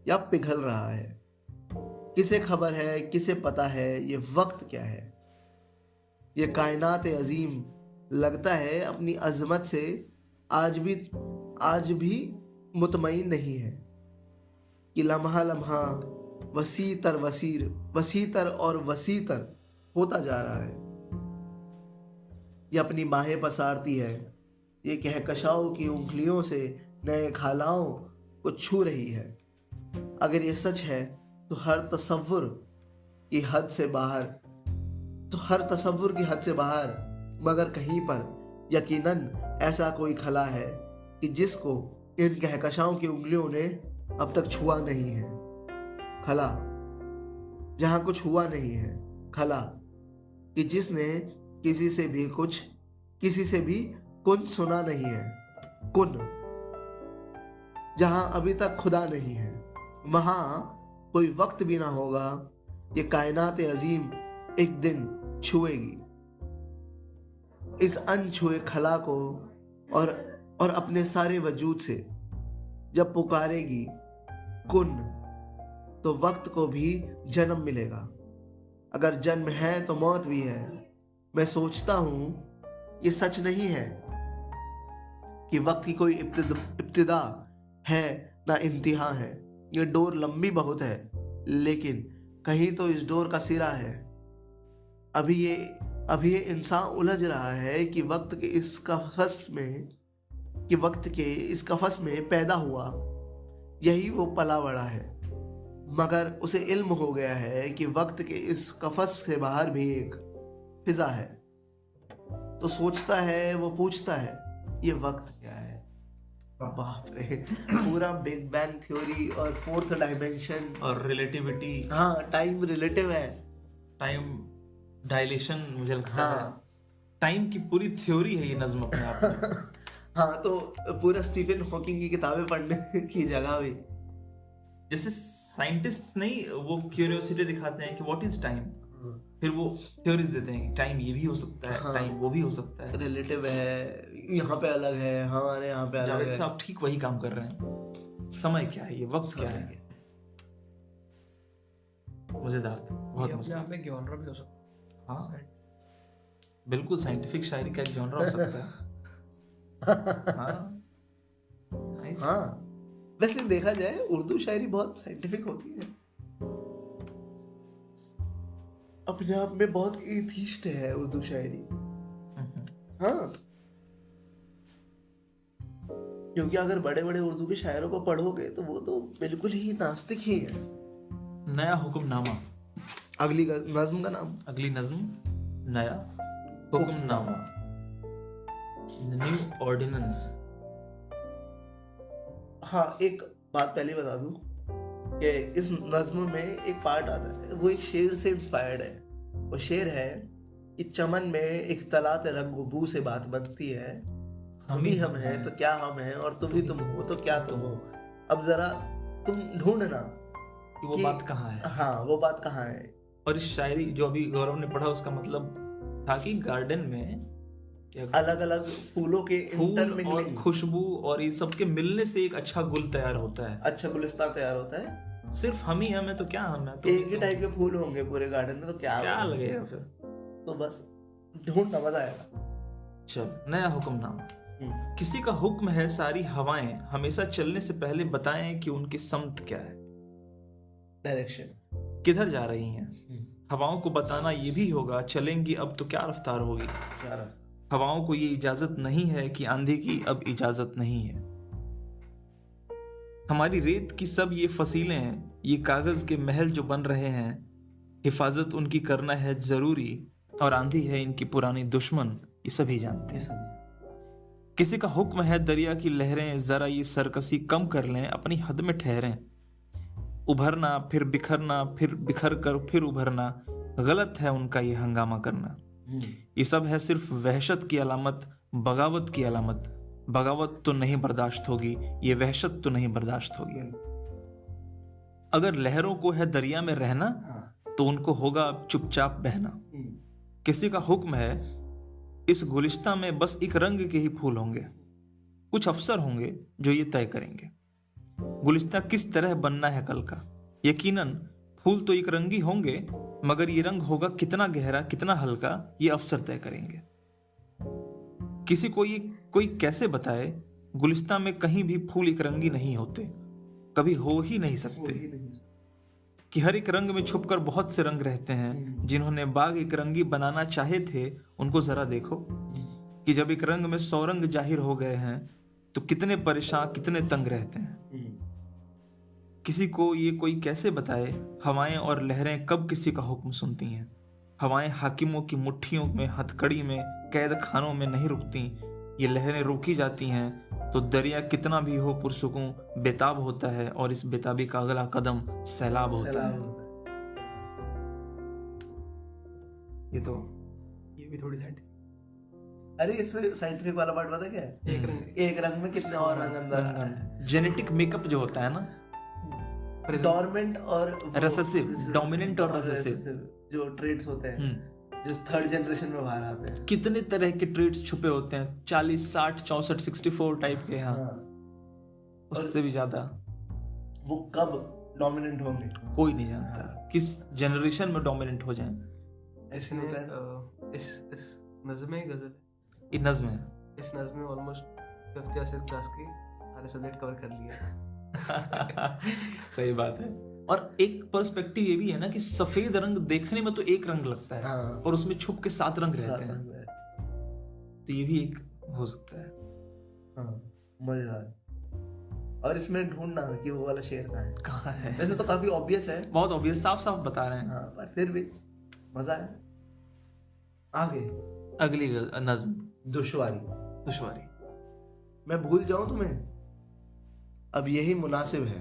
या पिघल रहा है। किसे खबर है, किसे पता है ये वक्त क्या है? ये कायनात अजीम लगता है अपनी अजमत से आज भी मुतमईन नहीं है कि लम्हा लम्हा वसीतर और वसीतर होता जा रहा है। ये अपनी बाहें पसारती है, ये कहकशाओं की उंगलियों से नए खालाओं को छू रही है। अगर ये सच है तो हर तसव्वुर की हद से बाहर, मगर कहीं पर यकीनन ऐसा कोई खला है कि जिसको इन कहकशाओं की उंगलियों ने अब तक छुआ नहीं है। खला जहां कुछ हुआ नहीं है, खला कि जिसने किसी से भी कुन सुना नहीं है, कुन जहां अभी तक खुदा नहीं है, वहां कोई वक्त भी ना होगा। ये कायनात अजीम एक दिन छुएगी इस अनछुए खला को और अपने सारे वजूद से जब पुकारेगी कुन, तो वक्त को भी जन्म मिलेगा। अगर जन्म है तो मौत भी है। मैं सोचता हूँ ये सच नहीं है कि वक्त की कोई इब्तिदा है ना इंतहा है। ये डोर लंबी बहुत है, लेकिन कहीं तो इस डोर का सिरा है। अभी ये इंसान उलझ रहा है कि वक्त के इस कफस में पैदा हुआ, यही वो पला बड़ा है। मगर उसे इल्म हो गया है कि वक्त के इस कफस से बाहर भी एक फिजा है। तो सोचता है, वो पूछता है, ये वक्त क्या है? बाप रे, पूरा बिग बैंग थ्योरी और फोर्थ डायमेंशन और रिलेटिविटी। हाँ, टाइम रिलेटिव है, टाइम डायलेशन मुझे लगता है। टाइम की पूरी थ्योरी है ये नज्म अपने आप में। हाँ, तो पूरा स्टीफन हॉकिंग की किताबें पढ़ने की जगह भी। जैसे साइंटिस्ट नहीं वो क्यूरियोसिटी दिखाते हैं कि व्हाट इज टाइम, फिर वो थ्योरीज देते हैं, टाइम ये भी हो सकता है, टाइम वो भी हो सकता है, रिलेटिव है, यहाँ पे अलग है, हमारे यहाँ पे अलग है। जावेद साहब ठीक वही काम कर रहे हैं। समय क्या है, ये वक्त क्या है, मजेदार, बहुत मजेदार। अपने जॉनर भी हो सकता है। हाँ बिल्कुल, साइंटिफिक शायरी का एक जॉनर हो सकता है। हाँ वैसे देखा जाए उर्दू शायरी बहुत साइंटिफिक होती है, अपने आप में बहुत एथिस्ट है उर्दू शायरी। हाँ क्योंकि अगर बड़े बड़े उर्दू के शायरों को पढ़ोगे तो वो तो बिल्कुल ही नास्तिक ही है। नया हुक्मनामा, अगली नज्म का नाम, अगली नज्म नया हुक्मनामा, न्यू ऑर्डिनेंस। हाँ एक बात पहले बता दूं कि इस नज्म में एक पार्ट आता है, वो एक शेर से इंस्पायर्ड है। वो शेर है कि चमन में इख्तलात रंग बू से बात बनती है, हम ही हम हैं तो क्या हम हैं, और तुम ही तुम हो तो क्या तुम हो। अब जरा तुम ढूंढना कि वो बात कहाँ है। हाँ वो बात कहाँ है। और इस शायरी जो अभी गौरव ने पढ़ा उसका मतलब था कि गार्डन में अलग अलग फूलों के फूल और खुशबू और ये सब के मिलने से एक अच्छा गुल तैयार होता है, अच्छा गुलिस्तान तैयार होता है। सिर्फ हम ही हमें तो क्या हम है, तो एक ही टाइप के फूल होंगे पूरे गार्डन में तो क्या लगेगा फिर। तो बस ढूंढना मजा आएगा। चल नया हुक्मनामा। किसी का हुक्म है सारी हवाएं हमेशा चलने से पहले बताएं कि उनकी समत क्या है, डायरेक्शन किधर जा रही हैं। हवाओं को बताना ये भी होगा चलेंगी अब तो क्या रफ्तार होगी। हवाओं को ये इजाजत नहीं है कि आंधी की अब इजाजत नहीं है। हमारी रेत की सब ये फसीलें हैं, ये कागज के महल जो बन रहे हैं, हिफाजत उनकी करना है जरूरी, और आंधी है इनकी पुरानी दुश्मन, ये सभी जानते हैं। किसी का हुक्म है दरिया की लहरें जरा ये सरकसी कम कर लें, अपनी हद में ठहरें। उभरना फिर बिखरना, फिर बिखर कर फिर उभरना, गलत है उनका ये हंगामा करना। ये सब है सिर्फ वहशत की अलामत, बगावत की अलामत। बगावत तो नहीं बर्दाश्त होगी, ये वहशत तो नहीं बर्दाश्त होगी। अगर लहरों को है दरिया में रहना तो उनको होगा अब चुपचाप बहना। किसी का हुक्म है इस गुलिस्तां में बस एक रंग के ही फूल होंगे, कुछ अफसर होंगे जो ये तय करेंगे गुलिस्तां किस तरह बनना है कल का। यकीनन फूल तो एक रंगी होंगे, मगर ये रंग होगा कितना गहरा कितना हल्का, ये अफसर तय करेंगे। किसी को ये कोई कैसे बताए गुलिस्तां में कहीं भी फूल एक रंगी नहीं होते, कभी हो ही नहीं सकते। कि हर एक रंग में छुपकर बहुत से रंग रहते हैं। जिन्होंने बाग एक रंगी बनाना चाहे थे उनको जरा देखो, कि जब एक रंग में 100 रंग जाहिर हो गए हैं तो कितने परेशान कितने तंग रहते हैं। किसी को ये कोई कैसे बताए हवाएं और लहरें कब किसी का हुक्म सुनती हैं। हवाएं हाकिमों की मुट्ठियों में, हथकड़ी में, कैद खानों में नहीं रुकती। ये लहरें रोकी जाती हैं तो दरिया कितना भी हो पुरसुकूं बेताब होता है, और इस बेताबी का अगला कदम सैलाब होता है। ये भी थोड़ी साइंटिफिक। अरे इसमें साइंटिफिक वाला पार्ट पता क्या है? एक रंग में कितने और रंग अंदर। जेनेटिक मेकअप जो होता है ना, डोमिनेंट और रिसेसिव, डोमिनेंट और रिसेसिव जो ट्रेड्स होते हैं जो थर्ड जनरेशन में बाहर आते हैं, कितने तरह के ट्रेड्स छुपे होते हैं, 40, 60, 64, 64 टाइप के। हाँ उससे भी ज्यादा। वो कब डोमिनेंट होंगे कोई नहीं जानता, किस जनरेशन में डोमिनेंट हो जाएं। ऐसे होता है। इस नज़्म में गजल है, ये नज़्म है। इस नज़्म में ऑलमोस्ट 5th या 6th क्लास की सारे सब्जेक्ट कवर कर लिया। सही बात है। और एक पर्सपेक्टिव ये भी है ना कि सफेद रंग देखने में तो एक रंग लगता है और उसमें छुप के 7 रंग रहते हैं, तो ये भी एक हो सकता है। मजेदार। और इसमें ढूंढना कि वो वाला शेर कहाँ है। वैसे तो काफी ऑब्वियस है, बहुत ऑब्वियस, साफ साफ बता रहे हैं। पर फिर भी मजा है। आगे अगली नज्म, दुश्वारी। मैं भूल जाऊं तुम्हें अब यही मुनासिब है,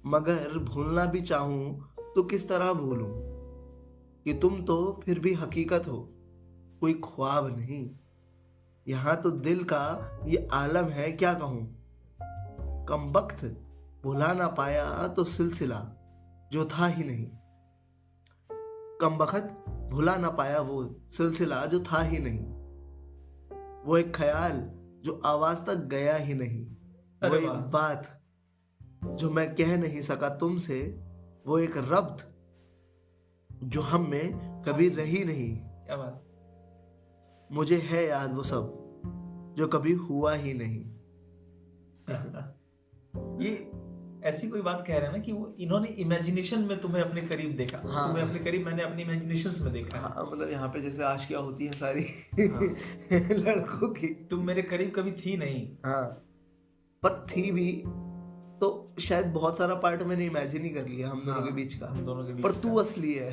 मगर भूलना भी चाहूं तो किस तरह भूलूं, कि तुम तो फिर भी हकीकत हो, कोई ख्वाब नहीं। यहां तो दिल का ये आलम है, क्या कहूं। कमबख्त भुला ना पाया तो सिलसिला जो था ही नहीं। कमबख्त भुला ना पाया वो सिलसिला जो था ही नहीं, वो एक ख्याल जो आवाज तक गया ही नहीं, वो एक बात जो मैं कह नहीं सका तुमसे, वो एक रब्त जो हम में कभी रही नहीं। क्या बात। मुझे है याद वो सब जो कभी हुआ ही नहीं। ये ऐसी कोई बात कह रहे हैं ना कि वो इन्होंने इमेजिनेशन में तुम्हें अपने करीब देखा। हाँ। तुम्हें अपने करीब, मैंने अपनी इमेजिनेशंस में देखा। हाँ, मतलब यहाँ पे जैसे आशिकियाँ होती है सारी लड़कों की, तुम मेरे करीब कभी थी नहीं। हाँ, पर थी भी तो शायद बहुत सारा पार्ट मैंने इमेजिन ही कर लिया हम दोनों के बीच का, हम दोनों के बीच पर तू असली है।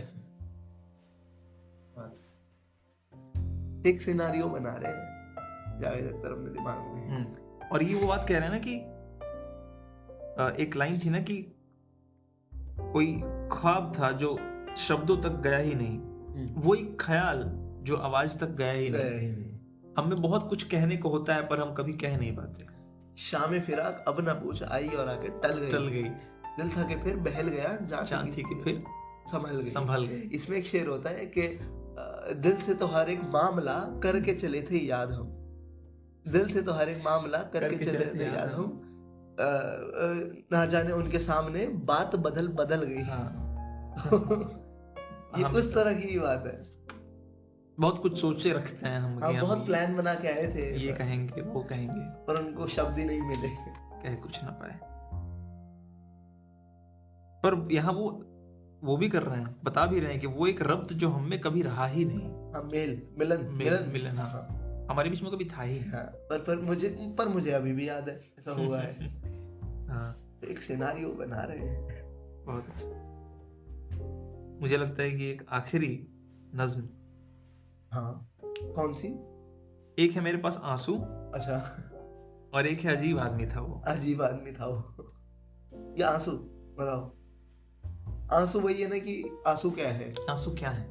एक सिनारियो बना रहे हैं जावेद अख्तर अपने दिमाग में। और ये वो बात कह रहे हैं ना कि एक लाइन थी ना कि कोई ख्वाब था जो शब्दों तक गया ही नहीं, वो एक ख्याल जो आवाज तक गया ही नहीं। हमें बहुत कुछ कहने को होता है पर हम कभी कह नहीं पाते। शाम फिराक अब ना पूछ, आई और आके टल गई। दिल था कि फिर बहल गया, जान थी कि फिर संभल गई। इसमें एक शेर होता है कि दिल से तो हर एक मामला करके चले थे याद हम, दिल से तो हर एक मामला करके चले थे याद हम, ना जाने उनके सामने बात बदल गई। ये उस तरह की बात है। बहुत कुछ सोचे रखते हैं हम, बहुत प्लान बना के आए थे, ये कहेंगे वो कहेंगे, पर उनको शब्द ही नहीं मिले, कह कुछ ना पाए। पर यहाँ वो भी कर रहे हैं, बता भी रहे हैं कि वो एक रब्त जो हम में कभी रहा ही नहीं। हाँ, मिलन। हाँ, हमारे बीच में कभी था ही। हाँ, पर मुझे अभी भी याद है ऐसा हुआ है। हाँ, एक सिनारियो बना रहे हैं। बहुत अच्छा। मुझे लगता है कि एक आखिरी नज्म। हाँ, कौन सी? एक है मेरे पास आंसू। अच्छा। और एक है अजीब आदमी था वो। अजीब आदमी था वो। या आंसू बताओ। आंसू वही है ना कि आंसू क्या है? आंसू क्या है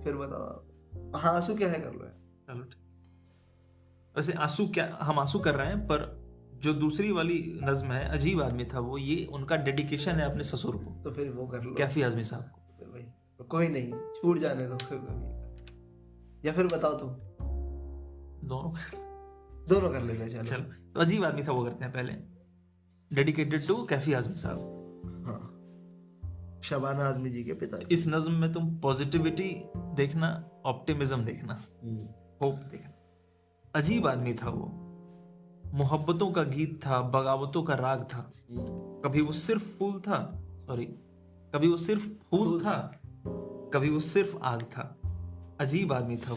फिर बताओ। हाँ, आंसू क्या है कर लो। चलो वैसे आंसू क्या, हम आंसू कर रहे हैं, पर जो दूसरी वाली नज्म है अजीब आदमी था वो, ये उनका डेडिकेशन है अपने ससुर को। तो फिर वो कर लो, कैफी आजमी साहब को। फिर वही, तो कोई नहीं, छूट जाने दो फिर। या फिर बताओ तुम। दोनों कर लेते हैं। चलो तो अजीब आदमी था वो करते हैं पहले, डेडिकेटेड टू कैफी आजमी साहब। हाँ, शबाना आजमी जी के पिता। इस नज्म में तुम पॉजिटिविटी देखना, ऑप्टिमिज्म देखना, होप देखना। अजीब आदमी था वो, मोहब्बतों का गीत था, बगावतों का राग था। कभी वो सिर्फ फूल था, कभी वो सिर्फ फूल था, कभी वो सिर्फ आग था। अजीब आदमी था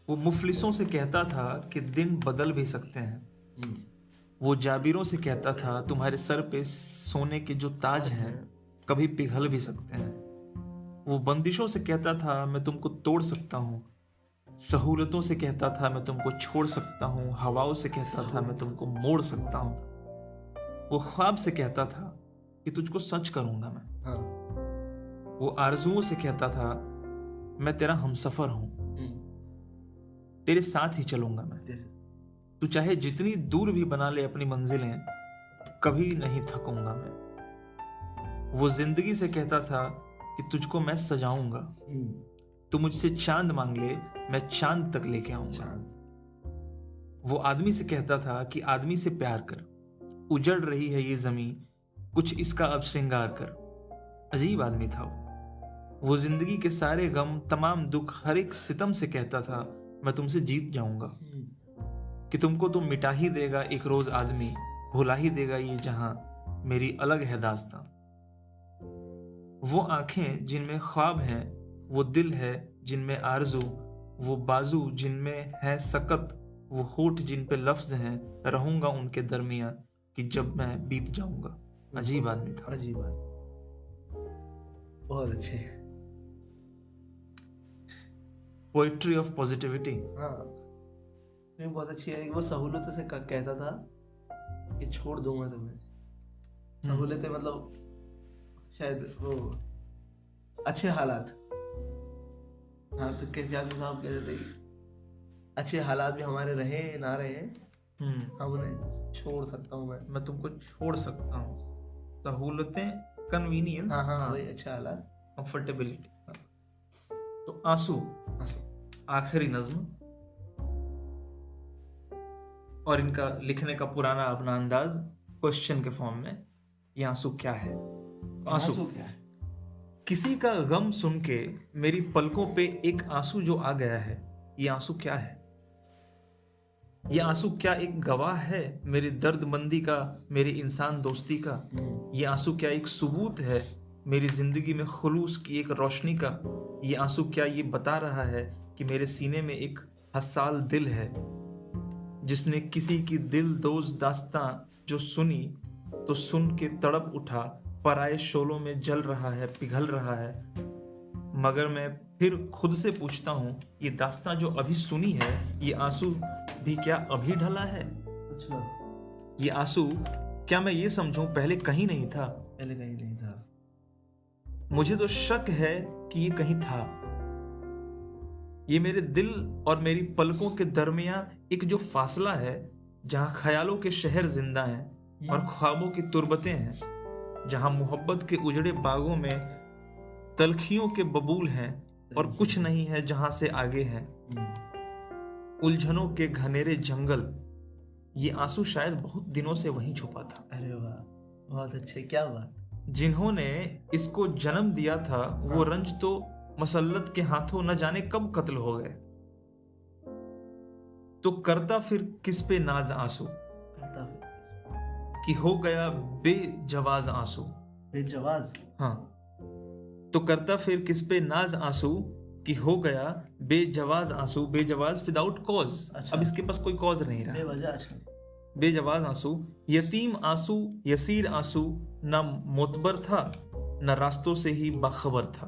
वो मुफलिसों से कहता था कि दिन बदल भी सकते हैं। वो जाबिरों से कहता था तुम्हारे सर पे सोने के जो ताज हैं कभी पिघल भी सकते हैं। वो बंदिशों से कहता था मैं तुमको तोड़ सकता हूँ, सहूलतों से कहता था मैं तुमको छोड़ सकता हूँ, हवाओं से कहता था मैं तुमको मोड़ सकता हूँ। वो ख्वाब से कहता था कि तुझको सच करूंगा मैं। हाँ। वो आरजुओं से कहता था मैं तेरा हमसफर हूं, तेरे साथ ही चलूंगा मैं। तू चाहे जितनी दूर भी बना ले अपनी मंजिलें, कभी नहीं थकूंगा मैं। वो जिंदगी से कहता था कि तुझको मैं सजाऊंगा, तू मुझसे चांद मांग ले मैं चांद तक लेके आऊंगा। वो आदमी से कहता था कि आदमी से प्यार कर, उजड़ रही है ये जमीन, कुछ इसका अब श्रृंगार कर। अजीब आदमी था वो जिंदगी के सारे गम, तमाम दुख, हर एक सितम से कहता था मैं तुमसे जीत जाऊंगा, कि तुमको तो मिटा ही देगा एक रोज आदमी, भुला ही देगा ये जहां, मेरी अलग है दास्तां। वो आंखें जिनमें ख्वाब हैं, वो दिल है जिनमें आरजू, वो बाजू जिनमें है सकत, वो होठ जिन पे लफ्ज हैं, रहूंगा उनके दरमियां कि जब मैं बीत जाऊंगा। अजीब आदमी था। अजीब आदमी, बहुत अच्छे। Poetry of positivity. हाँ, ये बहुत अच्छी है। वो सहूलतों से कहता था कि छोड़ दूंगा तुम्हें। सहूलतें मतलब शायद वो अच्छे हालात। हाँ, तो कैफी आजमी साहब कहते थे अच्छे हालात भी हमारे रहे ना रहे, हम उन्हें छोड़ सकता हूँ मैं तुमको छोड़ सकता हूँ। सहूलतें, कन्वीनियंस। हाँ, वही अच्छे हालात, कंफर्टेबिलिटी। तो आंसू आखिरी नज्म, और इनका लिखने का पुराना अपना अंदाज क्वेश्चन के फॉर्म में, ये आंसू क्या है? आंसू क्या है? किसी का गम सुन के मेरी पलकों पे एक आंसू जो आ गया है, ये आंसू क्या है? ये आंसू क्या एक गवाह है मेरी दर्दमंदी का, मेरी इंसान दोस्ती का? ये आंसू क्या एक सबूत है मेरी जिंदगी में खुलूस की एक रोशनी का? ये आंसू क्या ये बता रहा है कि मेरे सीने में एक हसाल दिल है, जिसने किसी की दिल दोज दास्तां जो सुनी तो सुन के तड़प उठा, पराए शोलों में जल रहा है, पिघल रहा है। मगर मैं फिर खुद से पूछता हूँ, ये दास्तां जो अभी सुनी है, ये आंसू भी क्या अभी ढला है? अच्छा, ये आंसू क्या मैं ये समझूं पहले कहीं नहीं था? पहले कहीं नहीं था। मुझे तो शक है कि ये कहीं था। ये मेरे दिल और मेरी पलकों के दरमियां एक जो फासला है, जहां ख्यालों के शहर जिंदा हैं और ख्वाबों की तुरबतें हैं, जहां मोहब्बत के उजड़े बागों में तलखियों के बबूल हैं और कुछ नहीं है जहां से आगे हैं उलझनों के घनेरे जंगल। ये आंसू शायद बहुत दिनों से वहीं छुपा था। अरे वाह, बहुत अच्छे, क्या बात। जिन्होंने इसको जन्म दिया था वो रंज तो मसल्लत के हाथों न जाने कब कत्ल हो गए। तो करता फिर किस पे नाज आंसू, करता फिर कि हो गया बेजवाज आंसू। बेजवाज? हाँ, तो करता फिर किस पे नाज आंसू कि हो गया बेजवाज आंसू। बेजवाज विदाउट कॉज। अच्छा। अब इसके पास कोई कॉज नहीं रहा। बेवजह। अच्छा। बेजवाज आंसू, यतीम आंसू, यसीर आंसू, न मोतबर था न रास्तों से ही बाखबर था।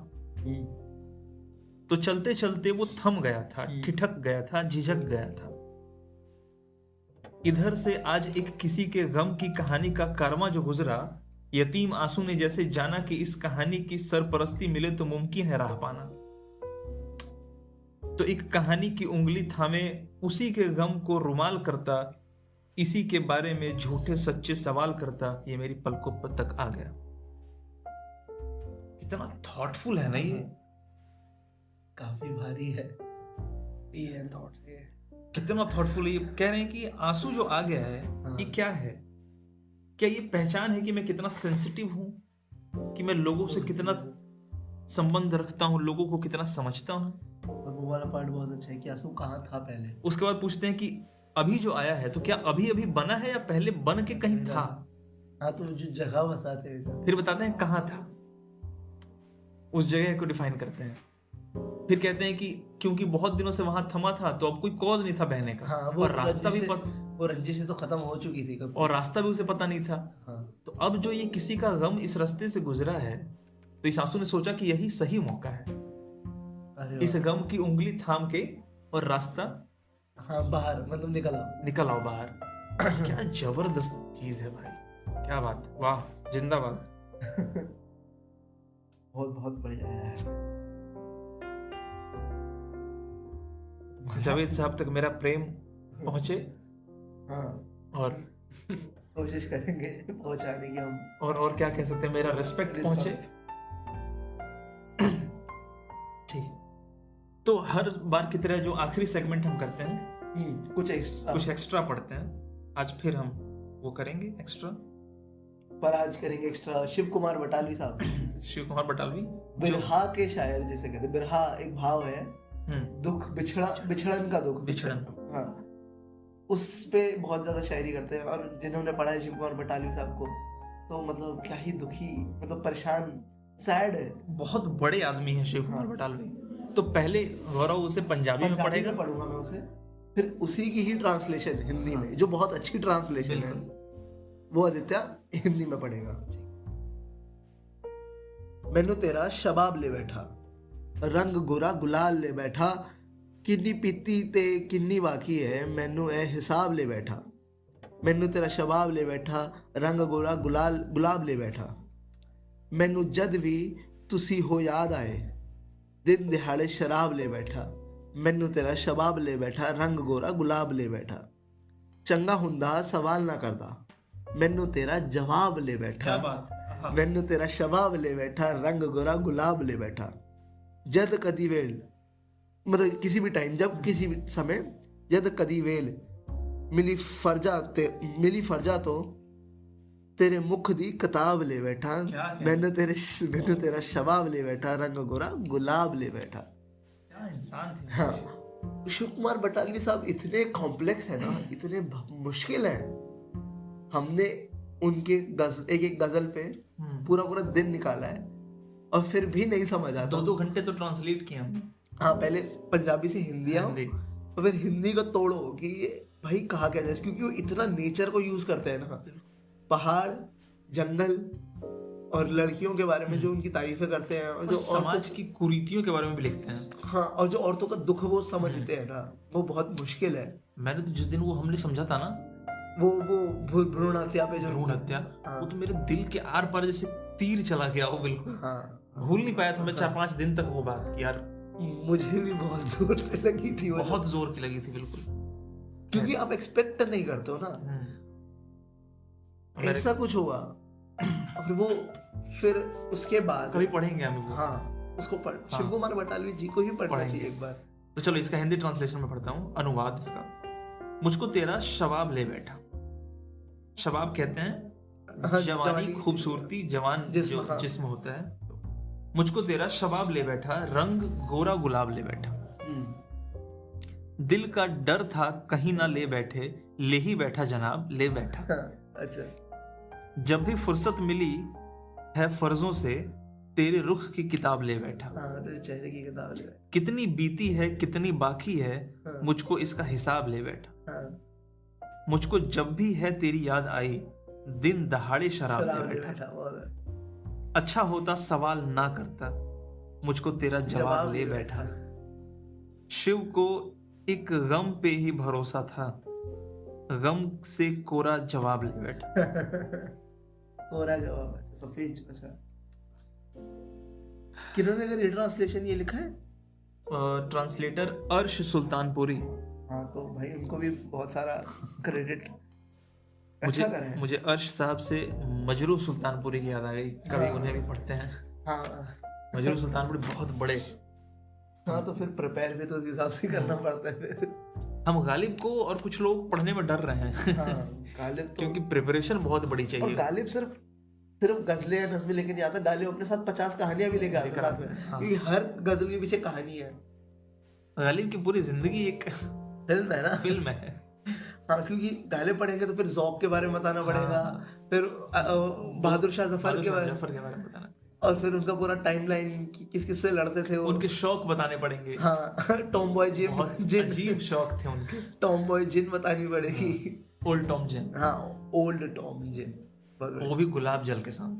तो चलते चलते वो थम गया था, ठिठक गया था, झिझक गया था। इधर से आज एक किसी के गम की कहानी का कारवां जो गुजरा, यतीम आंसू ने जैसे जाना कि इस कहानी की सरपरस्ती मिले तो मुमकिन है राह पाना। तो एक कहानी की उंगली थामे उसी के गम को रुमाल करता, इसी के बारे में झूठे सच्चे सवाल करता, ये मेरी पलकों पर तक आ गया। कितना थॉटफुल है ना ये। काफी भारी है ये थॉट्स। कितना थॉटफुल है। ये कह रहे हैं कि आंसू जो आ गया है, ये क्या है? क्या ये पहचान है कि मैं कितना सेंसिटिव हूं, कि मैं लोगों से कितना संबंध रखता हूं, लोगों को कितना समझता हूं? और वो वाला पार्ट बहुत अच्छा है कि आंसू कहाँ था पहले। उसके बाद पूछते हैं कि अभी जो आया है तो क्या अभी अभी बना है या पहले बन के कहीं था? हाँ, तो जो जगह बताते हैं, फिर बताते हैं कहाँ था, उस जगह को डिफाइन करते हैं। फिर कहते हैं कि क्योंकि बहुत दिनों से वहां थमा था तो अब कोई कॉज नहीं था बहने का। हाँ, और रास्ता भी वो रंजिश से तो खत्म हो चुकी थी कब, और रास्ता भी उसे पता नहीं था। हाँ। तो अब जो ये किसी का गम इस रास्ते से गुजरा है, तो इस आंसू ने सोचा कि यही सही मौका है इस गम की उंगली थाम के और रास्ता, हाँ, बाहर, मतलब निकल आओ बाहर। क्या जबरदस्त चीज है भाई, क्या बात, वाह, जिंदाबाद। बहुत बहुत बढ़िया है। जावेद साहब तक मेरा प्रेम पहुंचे। हाँ, और कोशिश करेंगे पहुंचाने की हम। और क्या कह सकते हैं, मेरा रिस्पेक्ट पहुंचे। ठीक, तो हर बार की तरह जो आखिरी सेगमेंट हम करते हैं, कुछ एक्स्ट्रा पढ़ते हैं। आज फिर हम वो करेंगे एक्स्ट्रा, पर आज करेंगे एक्स्ट्रा शिव कुमार बटालवी साहब। शिव कुमार बटालवी बिरहा के शायर जिसे कहते हैं। बिरहा एक भाव है, दुख, बिछड़न का दुख, बिछड़न। हाँ, उस पे बहुत ज्यादा शायरी करते हैं। और जिन्होंने पढ़ा है शिव कुमार बटालवी साहब को, तो मतलब क्या ही दुखी, मतलब परेशान, सैड है। बहुत बड़े आदमी हैं शिव कुमार बटालवी। तो पहले गौरव उसे पंजाबी में पढ़ेगा, पढ़ूंगा मैं उसे, फिर उसी की ही ट्रांसलेशन हिंदी में, जो बहुत अच्छी ट्रांसलेशन है, वो आदित्य हिंदी में पढ़ेगा। मैनू तेरा शबाब ले बैठा, रंग गोरा गुलाल ले बैठा, किन्नी पीती ते किन्नी बाकी है, मैनू ए हिसाब ले बैठा। मैनू तेरा शबाब ले बैठा, रंग गोरा गुलाब ले बैठा, मैनू जद भी तुसी हो याद आए, दिन दिहाड़े शराब ले बैठा। मैनू तेरा शबाब ले बैठा, रंग गोरा गुलाब ले बैठा, चंगा हुंदा सवाल ना करदा, मैनू तेरा जवाब ले बैठा। क्या बात। मैनू तेरा शबाब ले बैठा, रंग गोरा गुलाब ले बैठा, जद कदी वेल, मतलब किसी भी टाइम, जब किसी भी समय, जद कदी वेल मिली फरजा तो तेरे मुख दी किताब ले बैठा, मैंने तेरा शबाब ले बैठा, रंग गोरा गुलाब ले बैठा। क्या इंसान थे। हाँ, शिव कुमार बटालवी साहब इतने कॉम्प्लेक्स है ना, इतने मुश्किल है। हमने उनके एक गजल पे पूरा दिन निकाला है और फिर भी नहीं समझ आता। 2 घंटे तो ट्रांसलेट किए हमने। हाँ, पहले पंजाबी से हिंदी और फिर हिंदी को तोड़ो कि ये भाई कहा क्या जाए, क्योंकि वो इतना नेचर को यूज करते हैं ना, पहाड़, जंगल और लड़कियों के बारे में जो उनकी तारीफें करते हैं, और जो समाज की कुरीतियों के बारे में भी लिखते हैं। हाँ, और जो औरतों का दुख वो समझते हैं ना, वो बहुत मुश्किल है। मैंने तो जिस दिन वो हमने समझा था ना, वो भ्रूण हत्या पे, जो भ्रूण हत्या, वो तो मेरे दिल के आर पार जैसे तीर चला गया वो, बिल्कुल। भूल नहीं पाया था मैं 4-5 दिन तक वो बात कि यार मुझे भी बहुत जोर से लगी थी, बहुत जोर की लगी थी, बिल्कुल। क्योंकि आप एक्सपेक्ट नहीं करते हो ना ऐसा कुछ होगा, और वो फिर उसके बाद कभी पढ़ेंगे हम वो। हाँ, उसको पढ़, शिव कुमार बटालवी जी को ही पढ़ना चाहिए एक बार। तो चलो इसका हिंदी ट्रांसलेशन में पढ़ता हूँ, अनुवाद इसका। मुझको तेरा शबाब ले बैठा। शबाब कहते हैं जवानी, खूबसूरती, जवान जो जिस्म होता है। मुझको तेरा शबाब ले बैठा, रंग गोरा गुलाब ले बैठा। दिल का डर था कहीं ना ले बैठे, ले ही बैठा जनाब, ले बैठा। अच्छा। जब भी फुर्सत मिली है फर्जों से, तेरे रुख की किताब ले बैठा। तेरे चेहरे की किताब ले बैठा। कितनी बीती है कितनी बाकी है, मुझको इसका हिसाब ले बैठा। मुझको जब भी है तेरी याद आई, दिन दहाड़े शराब ले बैठा। अच्छा होता सवाल ना करता, मुझको तेरा जवाब ले बैठा। शिव को एक गम पे ही भरोसा था, गम से कोरा जवाब ले बैठा। कोरा जवाब, सफेद। अच्छा, किन्होंने अगर ट्रांसलेशन ये लिखा है? ट्रांसलेटर अर्श सुल्तानपुरी। हाँ, तो भाई उनको भी बहुत सारा क्रेडिट। मुझे अर्श साहब से मजरू सुल्तानपुरी की याद आ गई, कभी उन्हें भी पढ़ते हैं। हाँ, मजरू सुल्तानपुरी बहुत बड़े। हाँ, तो फिर प्रिपेयर भी तो उस हिसाब से करना पड़ता है। फिर हम गालिब को और कुछ लोग पढ़ने में डर रहे हैं। हाँ, गालिब तो क्योंकि प्रिपरेशन बहुत बड़ी चाहिए। और गालिब सिर्फ गजलें या नज़्में लेके नहीं आता, गालिब अपने साथ 50 कहानियां भी लेके आता साथ में। क्योंकि हर गजल के पीछे कहानी है। गालिब की पूरी जिंदगी एक फिल्म है ना, फिल्म है। हाँ, क्योंकि गालिब पढ़ेंगे तो फिर ज़ौक़ के बारे में बताना पड़ेगा, फिर बहादुर शाह जफर के बारे में बताना, और फिर उनका पूरा टाइमलाइन किस किस से लड़ते थे वो, उनके शौक बताने पड़ेंगे। हाँ, टॉम बॉय जिन, अजीब शौक थे उनके। टॉम बॉय जिन बतानी पड़ेगी। ओल्ड टॉम जिन। हाँ, ओल्ड टॉम जिन, वो भी गुलाब जल के साथ।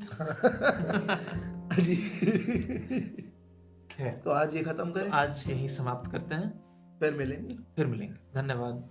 जी। तो आज ये खत्म करें, आज यही समाप्त करते हैं। फिर मिलेंगे। धन्यवाद।